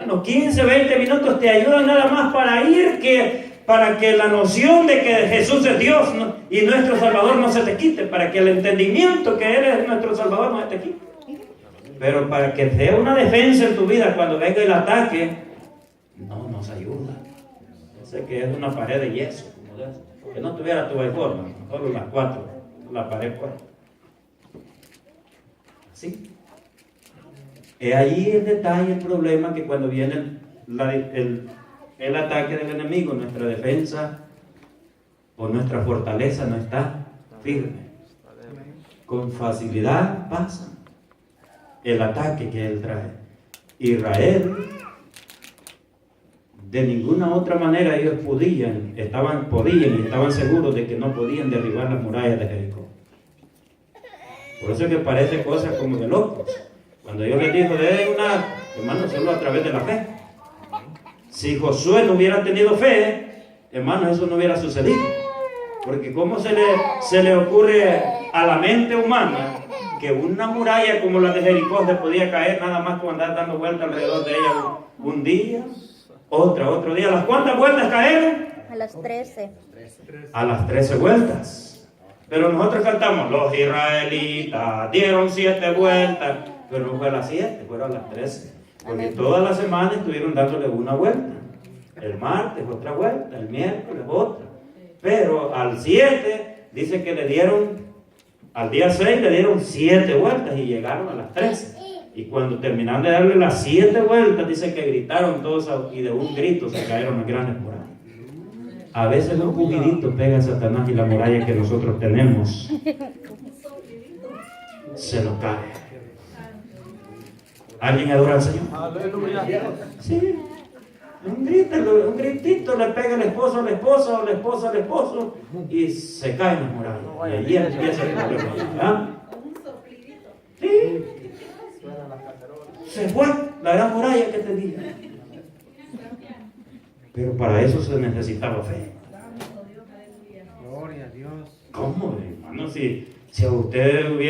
Bueno, 15, 20 minutos te ayudan nada más para que la noción de que Jesús es Dios y nuestro Salvador no se te quite, para que el entendimiento que Él es nuestro Salvador no se te quite. Pero para que sea una defensa en tu vida cuando venga el ataque, no nos ayuda. Sé que es una pared de yeso, como de eso. Que no tuviera tu forma, solo las 4, la pared fuera. ¿Sí? Es ahí el detalle, el problema, que cuando viene el ataque del enemigo, nuestra defensa o nuestra fortaleza no está firme. Con facilidad pasa el ataque que él trae. Israel, de ninguna otra manera ellos podían y estaban seguros de que no podían derribar las murallas de Jericó. Por eso es que parece cosas como de locos. Cuando Dios les dijo, hermano, solo a través de la fe. Si Josué no hubiera tenido fe, hermano, eso no hubiera sucedido. Porque ¿cómo se le ocurre a la mente humana que una muralla como la de Jericó se podía caer nada más con andar dando vueltas alrededor de ella un día, otro día? ¿Las cuántas vueltas cayeron? A las 13. A las 13 vueltas. Pero nosotros cantamos, los israelitas dieron 7 vueltas. Pero no fue a las 7, fueron a las 13. Porque toda la semana estuvieron dándole una vuelta. El martes otra vuelta, el miércoles otra. Pero al 7 dice que le dieron, al día 6 le dieron 7 vueltas y llegaron a las 13. Y cuando terminaron de darle las 7 vueltas, dice que gritaron todos y de un grito se cayeron las grandes murallas. A veces un pugidito pega a Satanás y la muralla que nosotros tenemos se nos cae. ¿Alguien adora al Señor? Aleluya. Sí. Un gritito le pega el esposo a la esposa o la esposa al esposo y se caen las murallas. Y ahí empieza el problema. ¿Ah? Sí. Se fue la gran muralla que tenía. Pero para eso se necesitaba fe. Gloria a Dios. ¿Cómo, hermano? Si a usted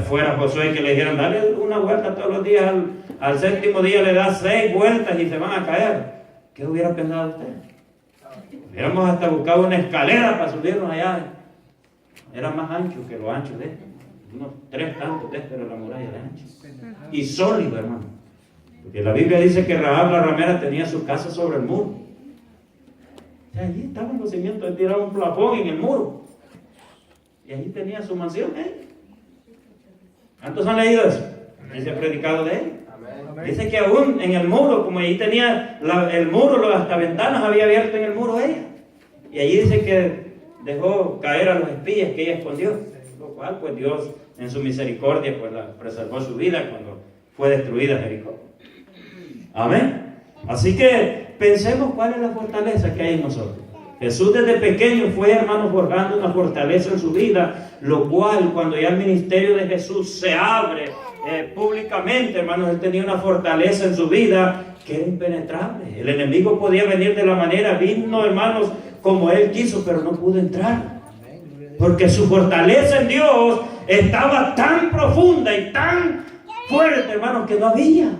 fuera Josué que le dijeran, dale una vuelta todos los días, al 7º día le da 6 vueltas y se van a caer, ¿qué hubiera pensado usted? Hubiéramos hasta buscado una escalera para subirnos allá. Era más ancho que lo ancho de esto. Unos 3 tantos de esto era la muralla de ancho. Y sólido, hermano. Porque la Biblia dice que Rahab la ramera tenía su casa sobre el muro. O sea, allí estaban los cimientos, él tiraba un plafón en el muro. Y allí tenía su mansión, ¿eh? ¿Cuántos han leído eso? ¿Y se ha predicado de él? Dice que aún en el muro, como allí tenía el muro, hasta ventanas había abierto en el muro ella. Y allí dice que dejó caer a los espías que ella escondió. Lo cual, pues Dios en su misericordia pues preservó su vida cuando fue destruida Jericó. Amén. Así que pensemos cuál es la fortaleza que hay en nosotros. Jesús desde pequeño fue, hermano, forjando una fortaleza en su vida, lo cual cuando ya el ministerio de Jesús se abre públicamente, hermanos, él tenía una fortaleza en su vida que era impenetrable. El enemigo podía venir de la manera, vino, hermanos, como él quiso, pero no pudo entrar. Porque su fortaleza en Dios estaba tan profunda y tan fuerte, hermanos, que no había.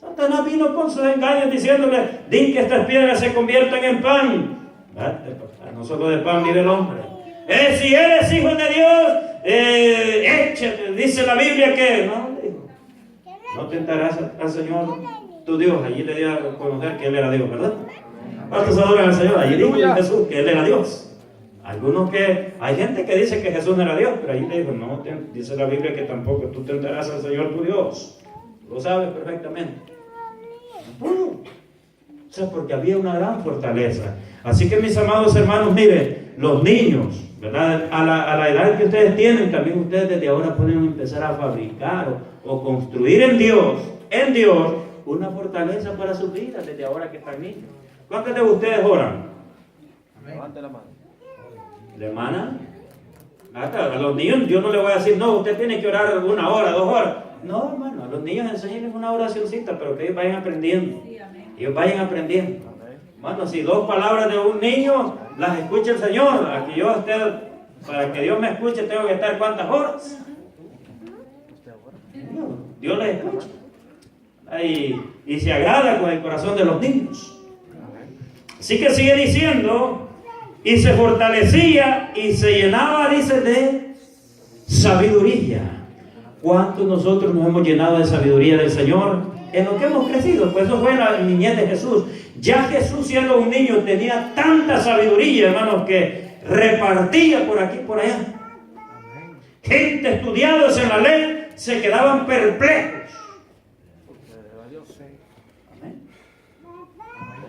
Satanás vino con sus engaños diciéndole, di que estas piedras se conviertan en pan. No solo de pan vive el hombre. Si eres hijo de Dios, échate. Dice la Biblia que no tentarás al Señor tu Dios. Allí le dio a conocer que Él era Dios, ¿verdad? ¿Cuántos adoran al Señor? Allí dijo Jesús que Él era Dios. Hay gente que dice que Jesús no era Dios, pero allí le dijo, no, dice la Biblia que tampoco tú tentarás al Señor tu Dios. Lo sabes perfectamente. O sea, porque había una gran fortaleza. Así que mis amados hermanos, miren, los niños, ¿verdad? A la edad que ustedes tienen, también ustedes desde ahora pueden empezar a fabricar o construir en Dios, una fortaleza para sus vidas desde ahora que están niños. ¿Cuántos de ustedes oran? Levante la mano. ¿Le manan? A los niños yo no le voy a decir, no, usted tiene que orar 1 hora, 2 horas. No, hermano, a los niños enseñenles una oracióncita, pero que ellos vayan aprendiendo. Ellos vayan aprendiendo. Hermano, si 2 palabras de un niño las escucha el Señor, aquí yo para que Dios me escuche tengo que estar ¿cuántas horas? Dios les escucha. y se agrada con el corazón de los niños. Así que sigue diciendo, y se fortalecía y se llenaba, dice, de sabiduría. ¿Cuántos nosotros nos hemos llenado de sabiduría del Señor? En lo que hemos crecido, pues eso fue en la niñez de Jesús. Ya Jesús, siendo un niño, tenía tanta sabiduría, hermanos, que repartía por aquí y por allá. Gente estudiados en la ley se quedaban perplejos. Amén.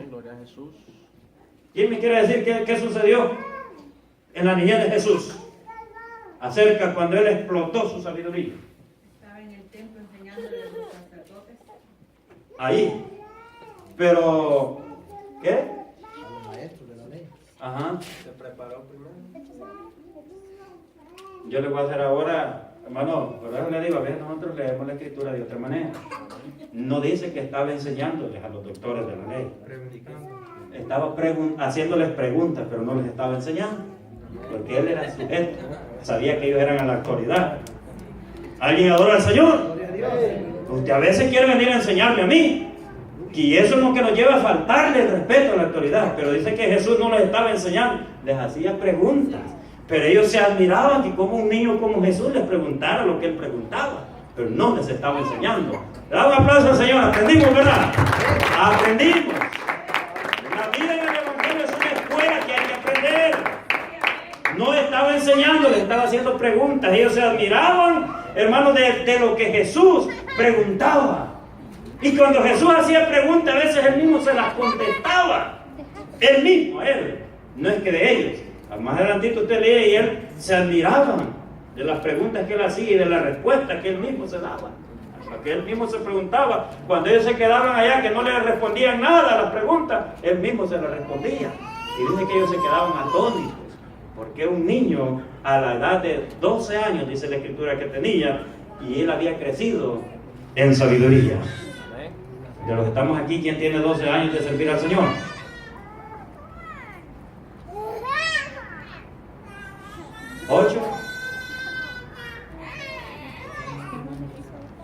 Gloria a Jesús. ¿Quién me quiere decir qué sucedió en la niñez de Jesús? Acerca cuando él explotó su sabiduría. Estaba en el templo enseñándole a los sacerdotes. Ahí. Pero, ¿qué? A los maestros de la ley. Ajá. Se preparó primero. Yo le voy a hacer ahora, hermano, por eso le digo, a veces nosotros leemos la escritura de otra manera. No dice que estaba enseñándoles a los doctores de la ley. Estaba haciéndoles preguntas, pero no les estaba enseñando. Porque él era sujeto. Sabía que ellos eran a la autoridad. ¿Alguien adora al Señor? Usted a veces quiere venir a enseñarme a mí. Y eso es lo que nos lleva a faltarle el respeto a la autoridad. Pero dice que Jesús no les estaba enseñando, les hacía preguntas. Pero ellos se admiraban que como un niño como Jesús les preguntara lo que él preguntaba. Pero no les estaba enseñando. Le damos un aplauso al Señor. Aprendimos, ¿verdad? Aprendimos. La vida en el Evangelio es una escuela que hay que aprender. No estaba enseñando, les estaba haciendo preguntas. Ellos se admiraban, hermanos, de lo que Jesús preguntaba. Y cuando Jesús hacía preguntas, a veces él mismo se las contestaba. Él mismo, él. No es que de ellos. Más adelantito usted lee y él se admiraban de las preguntas que él hacía y de las respuestas que él mismo se daba. Hasta que él mismo se preguntaba. Cuando ellos se quedaban allá que no le respondían nada a las preguntas, él mismo se las respondía. Y dice que ellos se quedaban atónitos. Porque un niño a la edad de 12 años, dice la escritura que tenía, y él había crecido en sabiduría. De los que estamos aquí, ¿quién tiene 12 años de servir al Señor? ¿8?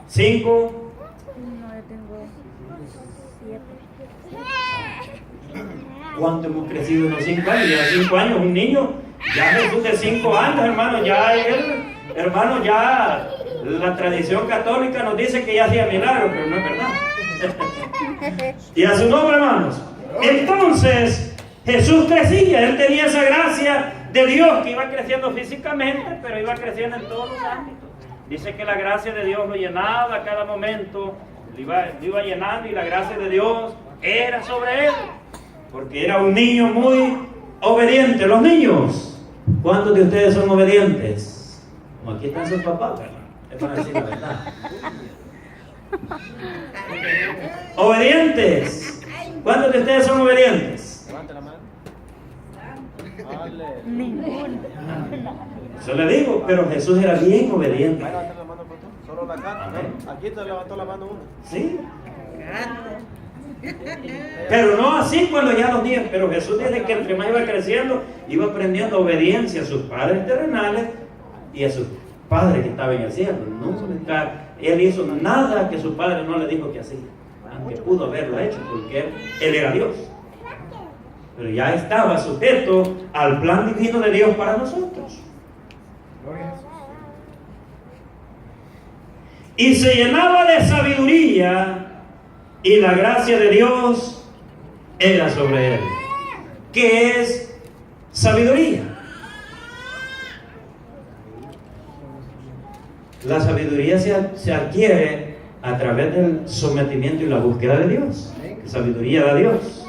¿5? No, yo tengo 7. ¿Cuánto hemos crecido en los 5 años? Ya 5 años, un niño, ya Jesús de 5 años, hermano, ya él, hermano, ya la tradición católica nos dice que ya hacía milagros, pero no es verdad. Y a su nombre, hermanos. Entonces, Jesús crecía, él tenía esa gracia de Dios que iba creciendo físicamente, pero iba creciendo en todos los ámbitos. Dice que la gracia de Dios lo llenaba a cada momento, lo iba llenando y la gracia de Dios era sobre él, porque era un niño muy obediente. Los niños, ¿cuántos de ustedes son obedientes? Como aquí están sus papás, ¿verdad? Es para decir la verdad. Obedientes. ¿Cuántos de ustedes son obedientes? Levante la mano. Ninguno. Eso le digo, pero Jesús era bien obediente. Ahí levanta la mano, pastor. Solo la cara. ¿No? Aquí te levantó la mano uno. ¿Sí? Pero no así cuando ya los niños. Pero Jesús dice que entre más iba creciendo, iba aprendiendo obediencia a sus padres terrenales y a sus padres que estaban en el cielo. Nunca él hizo nada que su padre no le dijo que hacía, aunque pudo haberlo hecho, porque él era Dios. Pero ya estaba sujeto al plan divino de Dios para nosotros. Y se llenaba de sabiduría, y la gracia de Dios era sobre él. ¿Qué es sabiduría? La sabiduría se adquiere a través del sometimiento y la búsqueda de Dios. Sabiduría da Dios.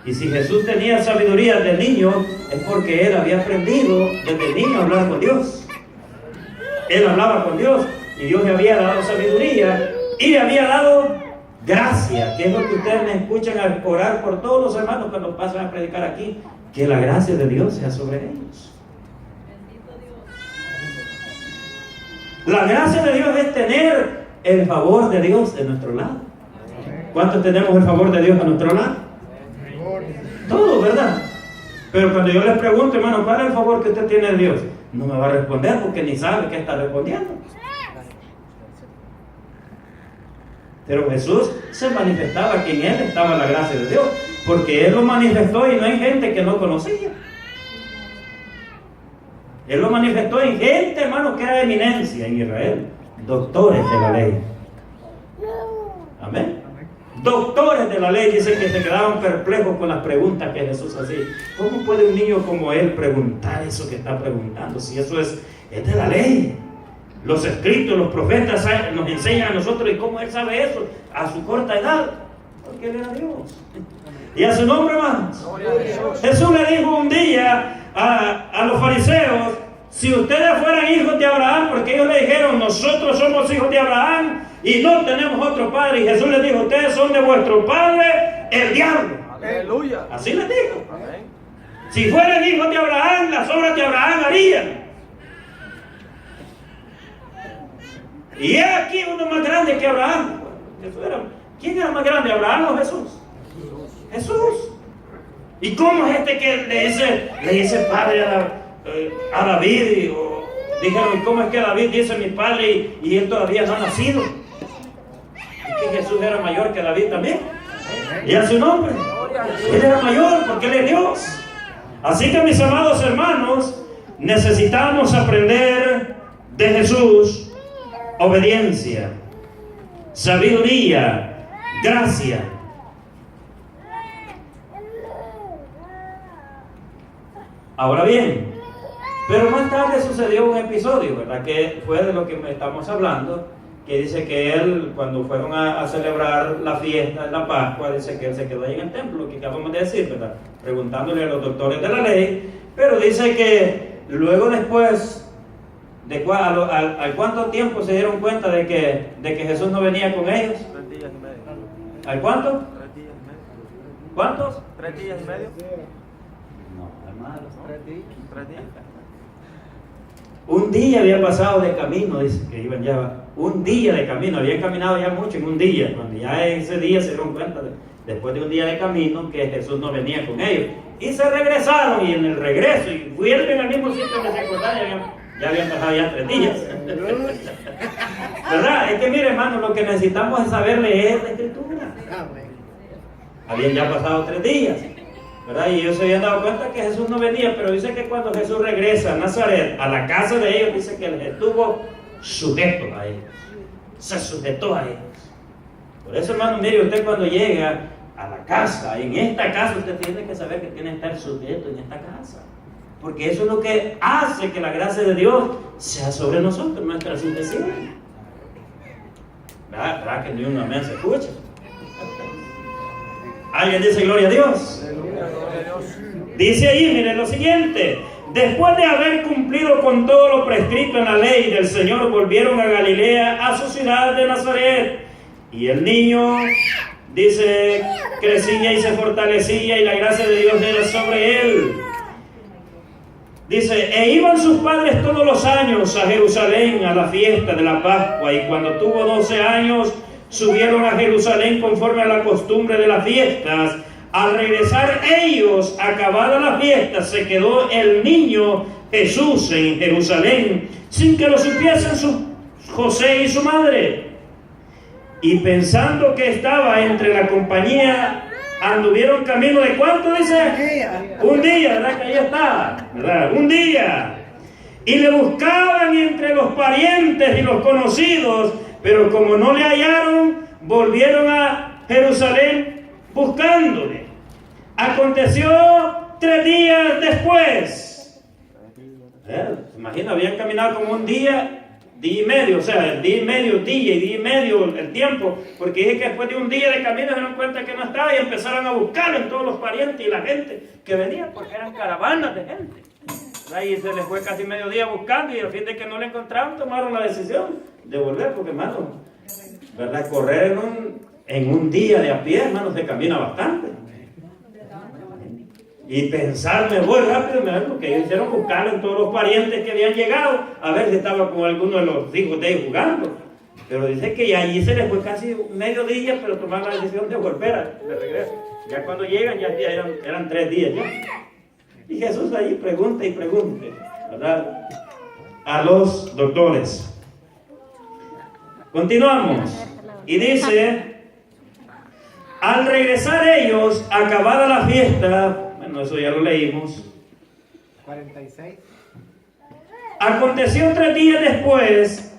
Y si Jesús tenía sabiduría de niño, es porque él había aprendido desde niño a hablar con Dios. Él hablaba con Dios y Dios le había dado sabiduría y le había dado gracia, que es lo que ustedes me escuchan al orar por todos los hermanos cuando pasan a predicar aquí, que la gracia de Dios sea sobre ellos. La gracia de Dios es tener el favor de Dios de nuestro lado. ¿Cuántos tenemos el favor de Dios a nuestro lado? Todos, ¿verdad? Pero cuando yo les pregunto, hermano, ¿cuál es el favor que usted tiene de Dios? No me va a responder porque ni sabe qué está respondiendo. Pero Jesús se manifestaba que en Él estaba la gracia de Dios, porque Él lo manifestó y no en gente que no conocía. Él lo manifestó en gente, hermano, que era eminencia en Israel, doctores de la ley. Amén. Doctores de la ley dicen que se quedaban perplejos con las preguntas que Jesús hacía. ¿Cómo puede un niño como él preguntar eso que está preguntando? Si eso es de la ley. Los escritos, los profetas nos enseñan a nosotros. ¿Y cómo él sabe eso a su corta edad? Porque él era Dios. Y a su nombre, hermanos. Jesús le dijo un día a los fariseos: si ustedes fueran hijos de Abraham, porque ellos le dijeron: nosotros somos hijos de Abraham y no tenemos otro padre. Y Jesús les dijo: ustedes son de vuestro padre, el diablo. Aleluya. Así les dijo. Amén. Si fueran hijos de Abraham, las obras de Abraham harían. Y he aquí uno más grande que Abraham. ¿Quién era más grande, Abraham o Jesús? Jesús. ¿Y cómo es este que le dice padre a David? O dijeron: ¿y cómo es que David dice mi padre y él todavía no ha nacido? ¿Y que Jesús era mayor que David también? Y a su nombre. Él era mayor porque Él es Dios. Así que, mis amados hermanos, necesitamos aprender de Jesús obediencia, sabiduría, gracia. Ahora bien, pero más tarde sucedió un episodio, ¿verdad? Que fue de lo que estamos hablando, que dice que él, cuando fueron a celebrar la fiesta de la Pascua, dice que él se quedó ahí en el templo, que acabamos de decir, ¿verdad? Preguntándole a los doctores de la ley, pero dice que luego después, ¿al cuánto tiempo se dieron cuenta de que Jesús no venía con ellos? 3 días y medio. ¿Al cuánto? 3 días y medio. ¿Cuántos? 3 días y medio. No, hermano. 3 días. Un día había pasado de camino, dice que iban ya, un día de camino, habían caminado ya mucho en un día, cuando ya ese día se dieron cuenta, después de un día de camino, que Jesús no venía con ellos. Y se regresaron, y en el regreso, y vuelven al mismo sitio donde se acordaron, ya habían pasado ya 3 días. ¿Verdad? Es que mire, hermano, lo que necesitamos es saber leer la Escritura. Habían ya pasado 3 días, ¿verdad? Y ellos se habían dado cuenta que Jesús no venía, pero dice que cuando Jesús regresa a Nazaret, a la casa de ellos, dice que él estuvo sujeto a ellos. Se sujetó a ellos. Por eso, hermano, mire, usted cuando llega a la casa, en esta casa, usted tiene que saber que tiene que estar sujeto en esta casa. Porque eso es lo que hace que la gracia de Dios sea sobre nosotros, nuestra sujeción. ¿Verdad que ni un amén se escucha? ¿Alguien dice gloria a Dios? Dice ahí, miren lo siguiente: después de haber cumplido con todo lo prescrito en la ley del Señor, volvieron a Galilea, a su ciudad de Nazaret. Y el niño, dice, crecía y se fortalecía, y la gracia de Dios era sobre él. Dice: e iban sus padres todos los años a Jerusalén a la fiesta de la Pascua, y cuando tuvo 12 años, subieron a Jerusalén conforme a la costumbre de las fiestas. Al regresar ellos, acabada la fiesta, se quedó el niño Jesús en Jerusalén, sin que lo supiesen José y su madre. Y pensando que estaba entre la compañía, anduvieron camino de ¿cuánto dice? Un día, ¿verdad? Que ahí está, ¿verdad? Un día. Y le buscaban entre los parientes y los conocidos, pero como no le hallaron, volvieron a Jerusalén buscándole. Aconteció 3 días después. Imagina, habían caminado como un día y medio, o sea, el día y medio, día y medio el tiempo, porque dije que después de un día de camino se dieron cuenta que no estaba y empezaron a buscarlo en todos los parientes y la gente que venía, porque eran caravanas de gente. Y se les fue casi medio día buscando, y al fin de que no le encontraron, tomaron la decisión de volver, porque, hermano, ¿verdad? Correr en un día de a pie, hermano, se camina bastante. Y pensar, me voy rápido, porque ellos hicieron buscarlo en todos los parientes que habían llegado, a ver si estaba con alguno de los hijos de ellos jugando. Pero dice que allí se les fue casi medio día, pero tomaron la decisión de volver de regreso. Ya cuando llegan, ya eran 3 días ya. Y Jesús allí pregunta y pregunte, ¿verdad? A los doctores. Continuamos. Y dice, al regresar ellos, acabada la fiesta, bueno, eso ya lo leímos. 46. Aconteció 3 días después,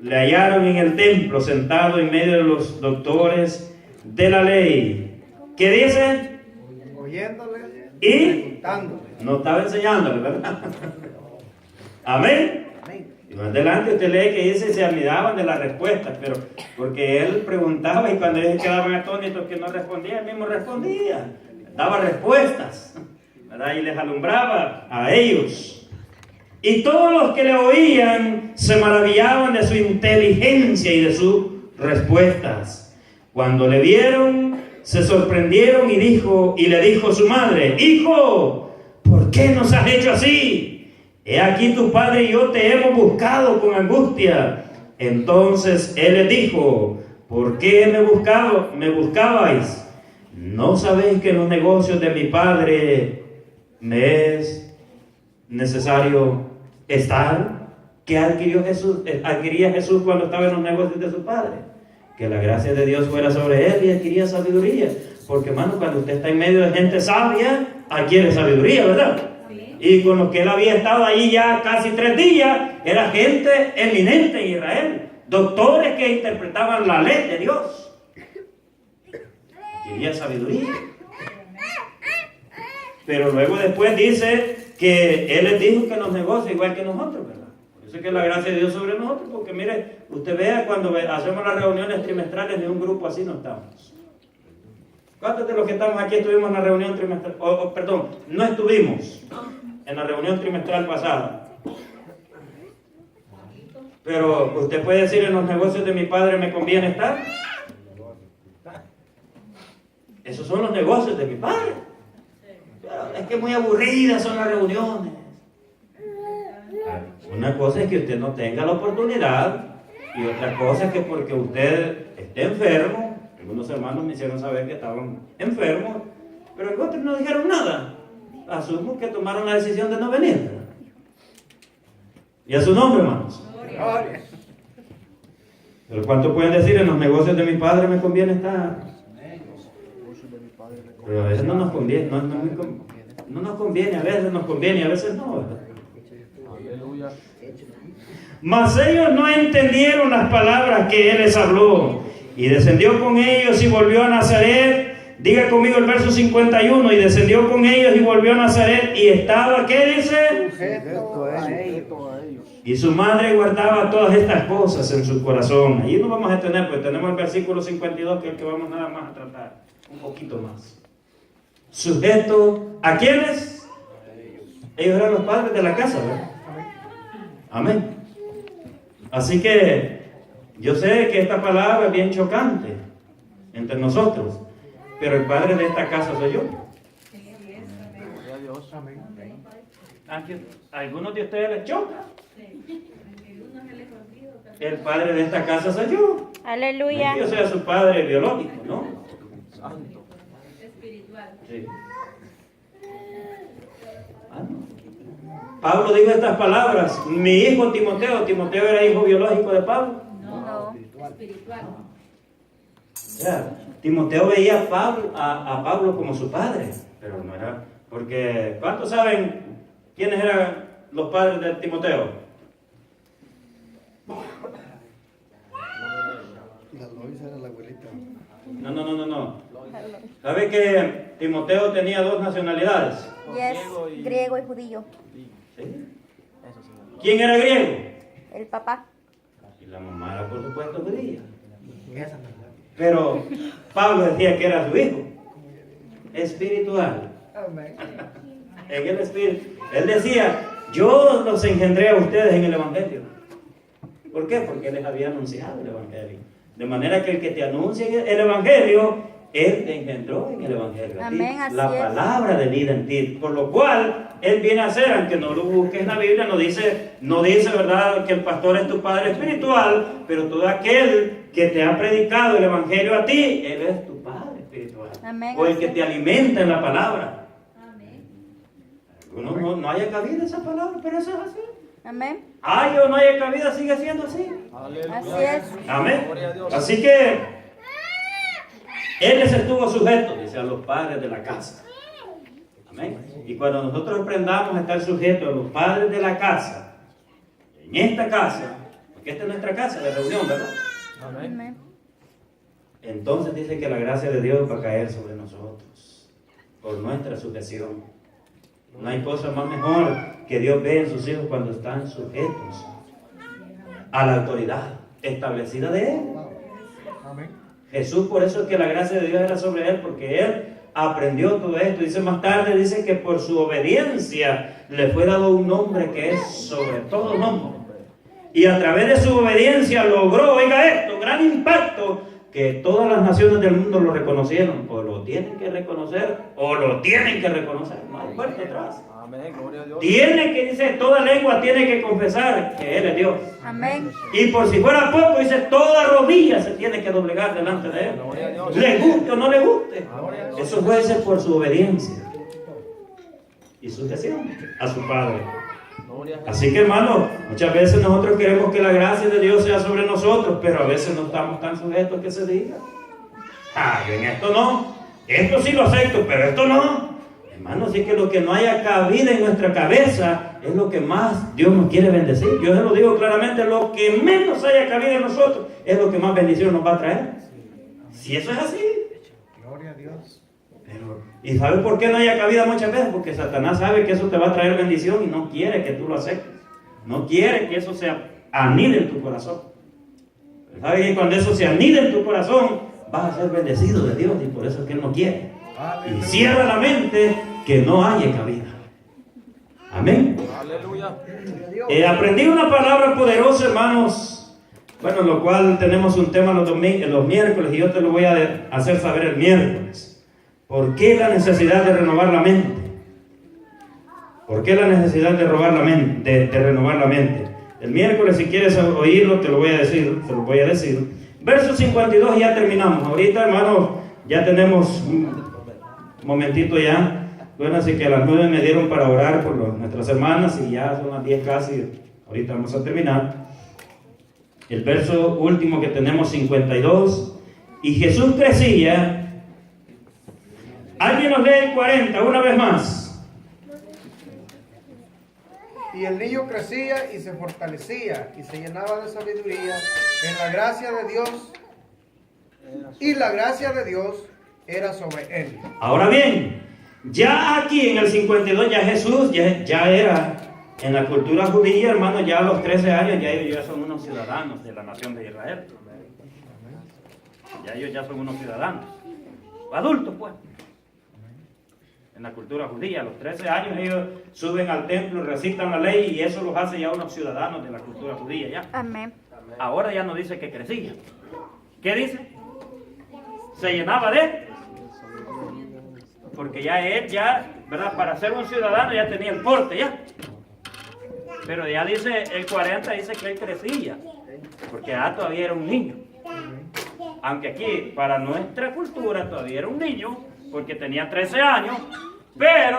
le hallaron en el templo sentado en medio de los doctores de la ley. ¿Qué dice? Oyéndole Y preguntándole. no estaba enseñándole, ¿verdad? Amén. Amén. Y más adelante usted lee que dice se admiraban de las respuestas, pero porque él preguntaba y cuando ellos quedaban atónitos que no respondía, él mismo respondía, daba respuestas, ¿verdad? Y les alumbraba a ellos. Y todos los que le oían se maravillaban de su inteligencia y de sus respuestas. Cuando le vieron, se sorprendieron y le dijo su madre, hijo, ¿por qué nos has hecho así? He aquí tu padre y yo te hemos buscado con angustia. Entonces él les dijo, ¿por qué me buscabais? ¿No sabéis que en los negocios de mi padre me es necesario estar? ¿Qué adquiría Jesús cuando estaba en los negocios de su padre? Que la gracia de Dios fuera sobre él y adquiría sabiduría. Porque, hermano, cuando usted está en medio de gente sabia, adquiere sabiduría, ¿verdad? Sí. Y con los que él había estado ahí ya casi 3 días, era gente eminente en Israel, doctores que interpretaban la ley de Dios. Adquiría sabiduría. Pero luego después dice que él les dijo que nos negocia igual que nosotros, ¿verdad? Por eso es que la gracia de Dios sobre nosotros, porque mire, usted vea cuando hacemos las reuniones trimestrales, ni un grupo así no estamos. ¿Cuántos de los que estamos aquí estuvimos en la reunión trimestral? Perdón, no estuvimos en la reunión trimestral pasada. Pero usted puede decir, en los negocios de mi padre me conviene estar. Esos son los negocios de mi padre. Es que muy aburridas son las reuniones. Una cosa es que usted no tenga la oportunidad y otra cosa es que porque usted esté enfermo, algunos hermanos me hicieron saber que estaban enfermos, pero los otros no dijeron nada. Asumo que tomaron la decisión de no venir, ¿verdad? Y a su nombre, hermanos. Gloria. Pero ¿cuánto pueden decir? En los negocios de mi padre me conviene estar. Pero a veces no nos conviene, no nos conviene, a veces nos conviene y a veces no, ¿verdad? Mas ellos no entendieron las palabras que él les habló, y descendió con ellos y volvió a Nazaret. Diga conmigo el verso 51, y descendió con ellos y volvió a Nazaret, y estaba, ¿qué dice? Sujeto a ellos. Y su madre guardaba todas estas cosas en su corazón. Allí no vamos a detener, pues tenemos el versículo 52, que es el que vamos nada más a tratar, un poquito más. Sujeto, ¿a quiénes? Ellos eran los padres de la casa, ¿verdad? Amén. Así que yo sé que esta palabra es bien chocante entre nosotros, pero el padre de esta casa soy yo. Aunque a algunos de ustedes les choca, el padre de esta casa soy yo. Aleluya. Yo soy su padre biológico, ¿no? Espiritual. Sí. Pablo dijo estas palabras. Mi hijo Timoteo era hijo biológico de Pablo. No, espiritual. Ya, Timoteo veía a Pablo como su padre, pero no era, porque ¿cuántos saben quiénes eran los padres de Timoteo? La Loisa era la abuelita. No. ¿Sabe que Timoteo tenía 2 nacionalidades? Yes, griego y judío. ¿Sí? ¿Quién era griego? El papá. Y la mamá era, por supuesto, judía. Esa no. Pero Pablo decía que era su hijo espiritual. Amén. En el espíritu. Él decía, yo los engendré a ustedes en el evangelio. ¿Por qué? Porque él les había anunciado el evangelio. De manera que el que te anuncia el evangelio, él te engendró en el evangelio. Amén, así la es. palabra de vida en ti. Por lo cual, él viene a hacer, aunque no lo busques en la Biblia, no dice, ¿verdad?, que el pastor es tu padre espiritual, pero todo aquel que te ha predicado el evangelio a ti, él es tu padre espiritual. Amén, O el así que es. te alimenta en la palabra. Amén. No haya cabida esa palabra, pero eso es así. Amén. Hay o no haya cabida, sigue siendo así. Aleluya. Así es. Amén. Gloria a Dios. Así que Él les estuvo sujeto, dice, a los padres de la casa. Amén. Y cuando nosotros aprendamos a estar sujetos a los padres de la casa, en esta casa, porque esta es nuestra casa de reunión, ¿verdad? Amén. Amén. Entonces dice que la gracia de Dios va a caer sobre nosotros, por nuestra sujeción. No hay cosa más mejor que Dios ve en sus hijos cuando están sujetos a la autoridad establecida de Él. Amén. Jesús, por eso es que la gracia de Dios era sobre Él, porque Él aprendió todo esto. Dice más tarde, dice que por su obediencia le fue dado un nombre que es sobre todo nombre. Y a través de su obediencia logró, oiga esto, gran impacto, que todas las naciones del mundo lo reconocieron. O lo tienen que reconocer, o lo tienen que reconocer. No hay vuelta atrás. Amén. Gloria a Dios. Tiene que, dice, toda lengua tiene que confesar que Él es Dios. Amén. Y por si fuera poco, dice, toda rodilla se tiene que doblegar delante de Él. Gloria a Dios. Le guste o no le guste. Gloria a Dios. Eso puede ser por su obediencia y sujeción a su Padre. Gloria a Dios. Así que, hermano, muchas veces nosotros queremos que la gracia de Dios sea sobre nosotros, pero a veces no estamos tan sujetos a que se diga. Ah, yo en esto no. Esto sí lo acepto, pero esto no. Hermano, así que lo que no haya cabida en nuestra cabeza es lo que más Dios nos quiere bendecir. Yo se lo digo claramente, lo que menos haya cabida en nosotros es lo que más bendición nos va a traer. Si eso es así. Gloria a Dios. Pero, ¿y sabes por qué no haya cabida muchas veces? Porque Satanás sabe que eso te va a traer bendición y no quiere que tú lo aceptes. No quiere que eso se anide en tu corazón. Pero ¿sabes que cuando eso se anide en tu corazón, vas a ser bendecido de Dios? Y por eso es que Él no quiere. Y cierra la mente que no haya cabida. Amén. Aleluya. Aprendí una palabra poderosa, hermanos. Bueno, lo cual tenemos un tema los miércoles y yo te lo voy a hacer saber el miércoles. ¿Por qué la necesidad de renovar la mente? ¿Por qué la necesidad de renovar la mente? De renovar la mente. El miércoles, si quieres oírlo, te lo voy a decir. Te lo voy a decir. Verso 52 y ya terminamos. Ahorita, hermanos, ya tenemos un momentito ya. Bueno, así que a las 9 me dieron para orar por nuestras hermanas y ya son las 10 casi. Ahorita vamos a terminar. El verso último que tenemos, 52. Y Jesús crecía. Alguien nos lee el 40, una vez más. Y el niño crecía y se fortalecía y se llenaba de sabiduría en la gracia de Dios. Y la gracia de Dios era sobre él. Ahora bien, ya aquí en el 52 ya Jesús ya era en la cultura judía, hermano, ya a los 13 años ya ellos ya son unos ciudadanos de la nación de Israel. Ya ellos ya son unos ciudadanos, adultos pues. En la cultura judía, a los 13 años ellos suben al templo, recitan la ley y eso los hace ya unos ciudadanos de la cultura judía ya. Amén. Ahora ya no dice que crecía. ¿Qué dice? Se llenaba de. Porque ya él, ¿verdad? Para ser un ciudadano ya tenía el porte, ya. Pero ya dice, el 40 dice que él crecía. Porque todavía era un niño. Aunque aquí, para nuestra cultura, todavía era un niño, porque tenía 13 años. Pero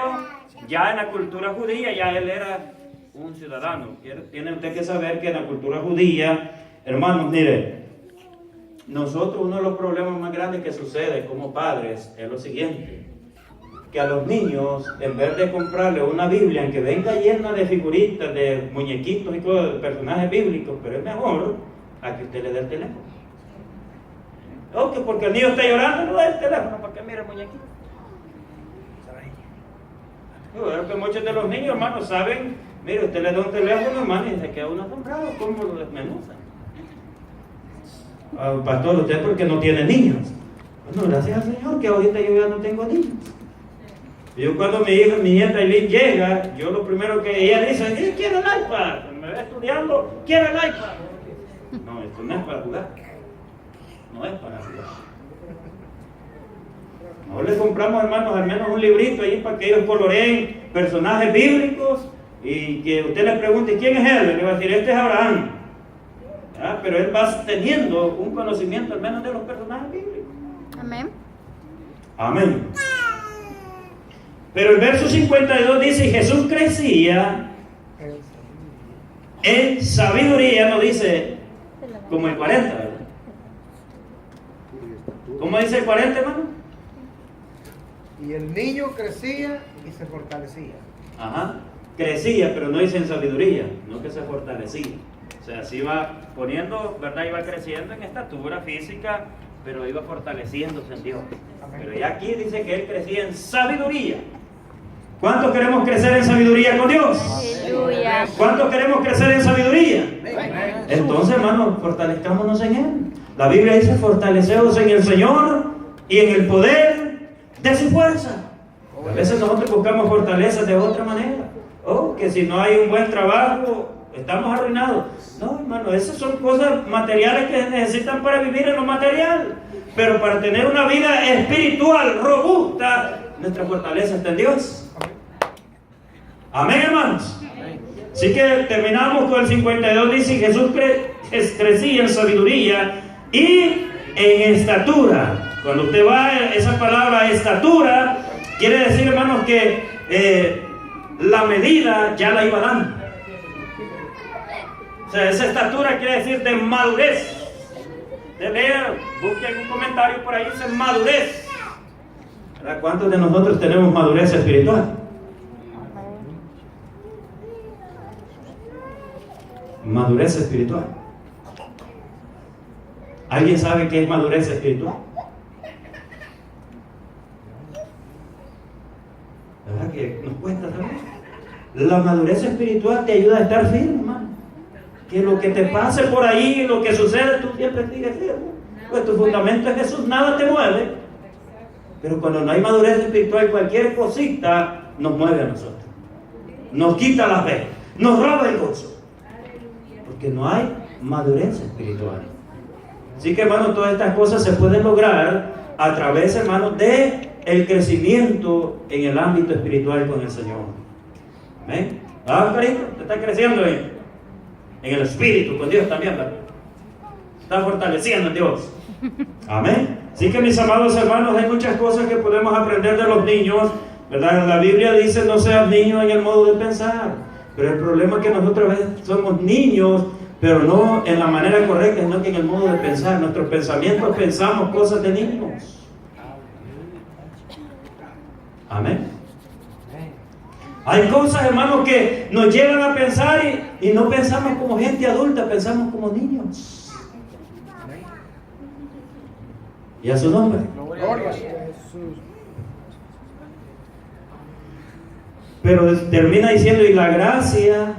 ya en la cultura judía, ya él era un ciudadano. Tiene usted que saber que en la cultura judía, hermanos, mire, nosotros uno de los problemas más grandes que sucede como padres es lo siguiente, que a los niños, en vez de comprarle una Biblia en que venga llena de figuritas, de muñequitos y cosas, de personajes bíblicos, pero es mejor a que usted le dé el teléfono. O que porque el niño está llorando, no le dé el teléfono para que mire el muñequito. Yo que muchos de los niños, hermanos, saben, mire, usted le da un teléfono, hermano, y se queda uno asombrado cómo lo desmenuzan. Pastor, usted porque no tiene niños. Bueno, gracias al Señor que ahorita yo ya no tengo niños. Yo cuando mi nieta Aileen llega, yo lo primero que ella dice es, quiero el iPad. Me va estudiando, quiero el iPad. No, esto no es para jugar. No es para jugar. No le compramos, hermanos, al menos un librito ahí para que ellos coloreen personajes bíblicos y que usted le pregunte, ¿quién es él? Le va a decir, este es Abraham. Pero él va teniendo un conocimiento al menos de los personajes bíblicos. Amén. Amén. Pero el verso 52 dice, Jesús crecía en sabiduría, no dice como el 40, ¿verdad? ¿Cómo dice el 40, hermano? Y el niño crecía y se fortalecía. Ajá, crecía, pero no dice en sabiduría, no que se fortalecía. O sea, se iba poniendo, ¿verdad? Iba creciendo en estatura física, pero iba fortaleciéndose en Dios. Pero ya aquí dice que él crecía en sabiduría. ¿Cuántos queremos crecer en sabiduría con Dios? Aleluya. ¿Cuántos queremos crecer en sabiduría? Entonces, hermanos, fortalezcámonos en Él. La Biblia dice: fortaleceos en el Señor y en el poder de su fuerza. A veces nosotros buscamos fortaleza de otra manera. Oh, que si no hay un buen trabajo, estamos arruinados. No, hermano, esas son cosas materiales que se necesitan para vivir en lo material. Pero para tener una vida espiritual robusta, nuestra fortaleza está en Dios. Amén, hermanos. Así que terminamos con el 52. Dice: Jesús crecía en sabiduría y en estatura. Cuando usted va a esa palabra estatura, quiere decir, hermanos, que la medida ya la iba dando. O sea, esa estatura quiere decir de madurez. De leer, busquen un comentario por ahí, dice madurez. ¿Verdad? ¿Cuántos de nosotros tenemos madurez espiritual? Madurez espiritual. ¿Alguien sabe qué es madurez espiritual? ¿Verdad que nos cuesta saber? La madurez espiritual te ayuda a estar firme, hermano. Que lo que te pase por ahí, lo que sucede, tú siempre sigues firme. Pues tu fundamento es Jesús, nada te mueve. Pero cuando no hay madurez espiritual, cualquier cosita nos mueve a nosotros. Nos quita la fe, nos roba el gozo. Porque no hay madurez espiritual. Así que, hermanos, todas estas cosas se pueden lograr a través, hermanos, de el crecimiento en el ámbito espiritual con el Señor. ¿Amén? ¿Ah, carito? ¿Te está creciendo en el espíritu con Dios también, ¿verdad? Está fortaleciendo en Dios. Amén. Así que, mis amados hermanos, hay muchas cosas que podemos aprender de los niños, ¿verdad? La Biblia dice: no seas niño en el modo de pensar. Pero el problema es que nosotros a veces somos niños, pero no en la manera correcta, sino que en el modo de pensar. Nuestros pensamientos pensamos cosas de niños. Amén. Hay cosas, hermanos, que nos llevan a pensar y no pensamos como gente adulta, pensamos como niños. Y a su nombre. Pero termina diciendo: y la gracia,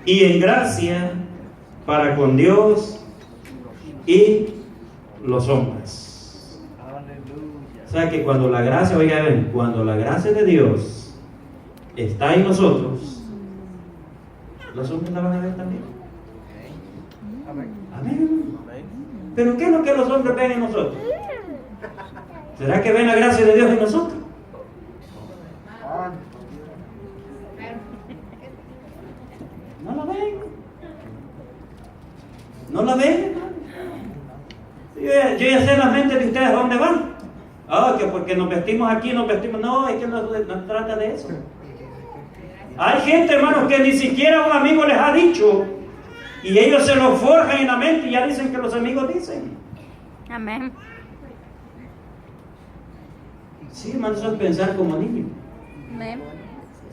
y en gracia para con Dios y los hombres. O sea que cuando la gracia, oiga, ven, cuando la gracia de Dios está en nosotros, los hombres la van a ver también. Amén. Pero ¿qué es lo que los hombres ven en nosotros? ¿Será que ven la gracia de Dios en nosotros? No la ven. No la ven. Yo ya sé la mente de ustedes a dónde van. Que porque nos vestimos aquí, nos vestimos. No, es que no trata de eso. Hay gente, hermanos, que ni siquiera un amigo les ha dicho, y ellos se lo forjan en la mente y ya dicen que los amigos dicen. Amén. Sí, hermano, eso es pensar como niño. Amén.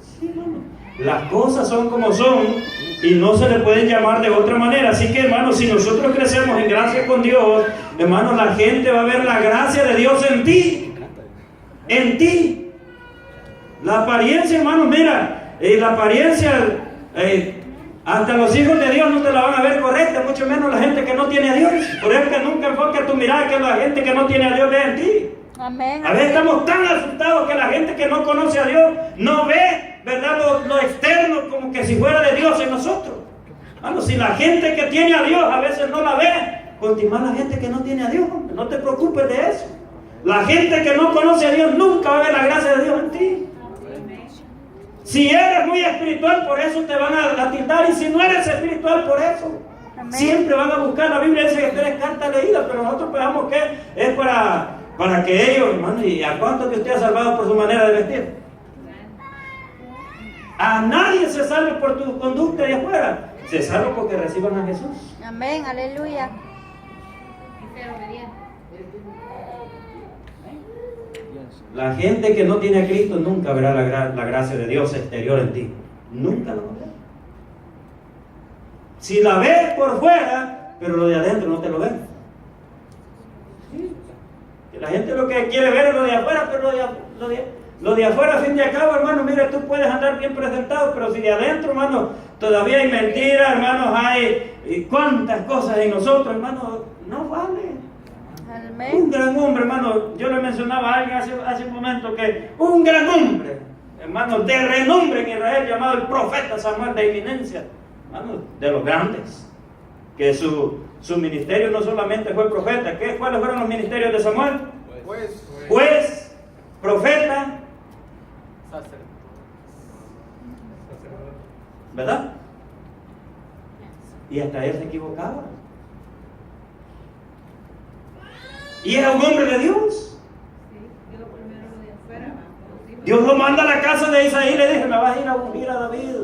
Sí, hermano. Las cosas son como son y no se le pueden llamar de otra manera. Así que, hermanos, si nosotros crecemos en gracia con Dios, hermanos, la gente va a ver la gracia de Dios en ti. En ti. La apariencia, hermanos, mira, la apariencia, hasta los hijos de Dios no te la van a ver correcta, mucho menos la gente que no tiene a Dios. Por eso que nunca enfoca tu mirada que la gente que no tiene a Dios ve en ti. Amén. A veces estamos tan asustados que la gente que no conoce a Dios no ve, ¿verdad?, lo externo como que si fuera de Dios en nosotros. Bueno, si la gente que tiene a Dios a veces no la ve, continúa la gente que no tiene a Dios. No te preocupes de eso. La gente que no conoce a Dios nunca va a ver la gracia de Dios en ti. Si eres muy espiritual, por eso te van a tildar, y si no eres espiritual, por eso. Amén. Siempre van a buscar. La Biblia dice que tres cartas leídas, pero nosotros pensamos que es para que ellos, hermano, ¿y a cuántos de ustedes ha salvado por su manera de vestir? A nadie se salva por tu conducta de afuera. Se salva porque reciban a Jesús. Amén, aleluya. Y ser obediente. La gente que no tiene a Cristo nunca verá la gracia de Dios exterior en ti. Nunca lo verá. Si la ves por fuera, pero lo de adentro no te lo ven. Que la gente lo que quiere ver es lo de afuera, pero lo de afuera, a fin de cabo, hermano, mira, tú puedes andar bien presentado, pero si de adentro, hermano, todavía hay mentiras, hermanos, hay cuántas cosas en nosotros, hermano, no vale. Un Amén. gran hombre, hermano, yo le mencionaba a alguien hace un momento que un gran hombre, hermano, de renombre en Israel, llamado el profeta Samuel, de eminencia, hermano, de los grandes, que su ministerio no solamente fue profeta. ¿Cuáles fueron los ministerios de Samuel? Juez, profeta, ¿verdad? Y hasta él se equivocaba. Y era un hombre de Dios. Sí, Dios primero lo de afuera, va. Dios lo manda a la casa de Isaí y le dice, me vas a ir a ungir a David.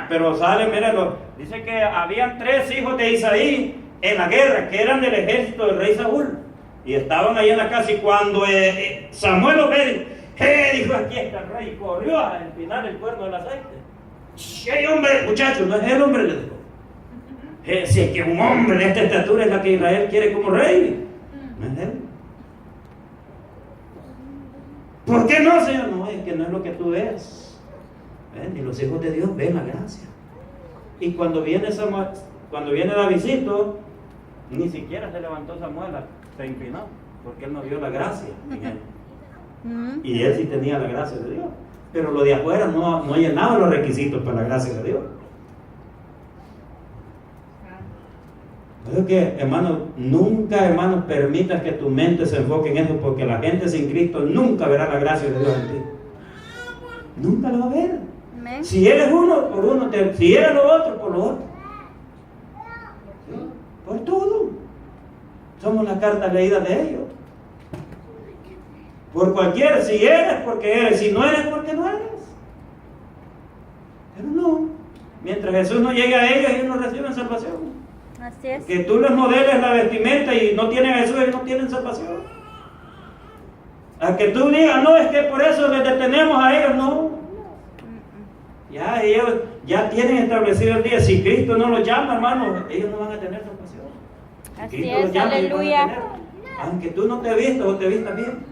Pero sale, míralo, dice que habían 3 hijos de Isaí en la guerra, que eran del ejército del rey Saúl. Y estaban ahí en la casa, y cuando Samuel lo ve, dijo, aquí está el rey, y corrió a empinar el cuerno del aceite. ¡Qué hombre, muchachos! No es el hombre, le dijo. Si es que un hombre de esta estatura es la que Israel quiere como rey. No es él. ¿Por qué no, Señor? No, es que no es lo que tú ves. Y los hijos de Dios ven la gracia. Y cuando viene Davidcito, ni siquiera se levantó Samuel, se inclinó, porque él no vio la gracia en él. Y él sí tenía la gracia de Dios. Pero lo de afuera no llenaba los requisitos para la gracia de Dios. Por eso que, hermano, nunca, hermano, permitas que tu mente se enfoque en eso, porque la gente sin Cristo nunca verá la gracia de Dios en ti. Nunca lo va a ver. Amén. Si eres uno, por uno, si eres lo otro, por lo otro. ¿Sí? Por todo. Somos las cartas leídas de ellos. Por cualquiera, si eres, porque eres, si no eres, porque no eres. Pero no. Mientras Jesús no llegue a ellos no reciben salvación. Así es. Que tú les modeles la vestimenta y no tienen a Jesús, ellos no tienen salvación. A que tú digas, no, es que por eso les detenemos a ellos, no. Ya ellos ya tienen establecido el día. Si Cristo no los llama, hermano, ellos no van a tener salvación. Si Así Cristo es, los llama, ellos van a aleluya. tener. Aunque tú no te vistas o te vistas bien.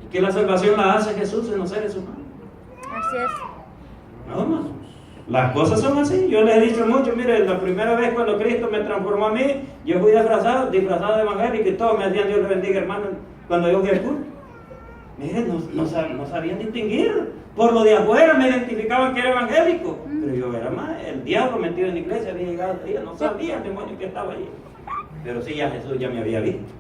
Y que la salvación la hace Jesús en los seres humanos. Así es. No, hermano. Las cosas son así. Yo les he dicho mucho, mire, la primera vez cuando Cristo me transformó a mí, yo fui disfrazado de evangélico y todos me decían, Dios les bendiga, hermano, cuando yo fui al culto. Mire, no sabían distinguir. Por lo de afuera me identificaban que era evangélico. Pero yo era más, el diablo metido en la iglesia había llegado ese día, no sabía el demonio que estaba allí. Pero sí, ya Jesús ya me había visto.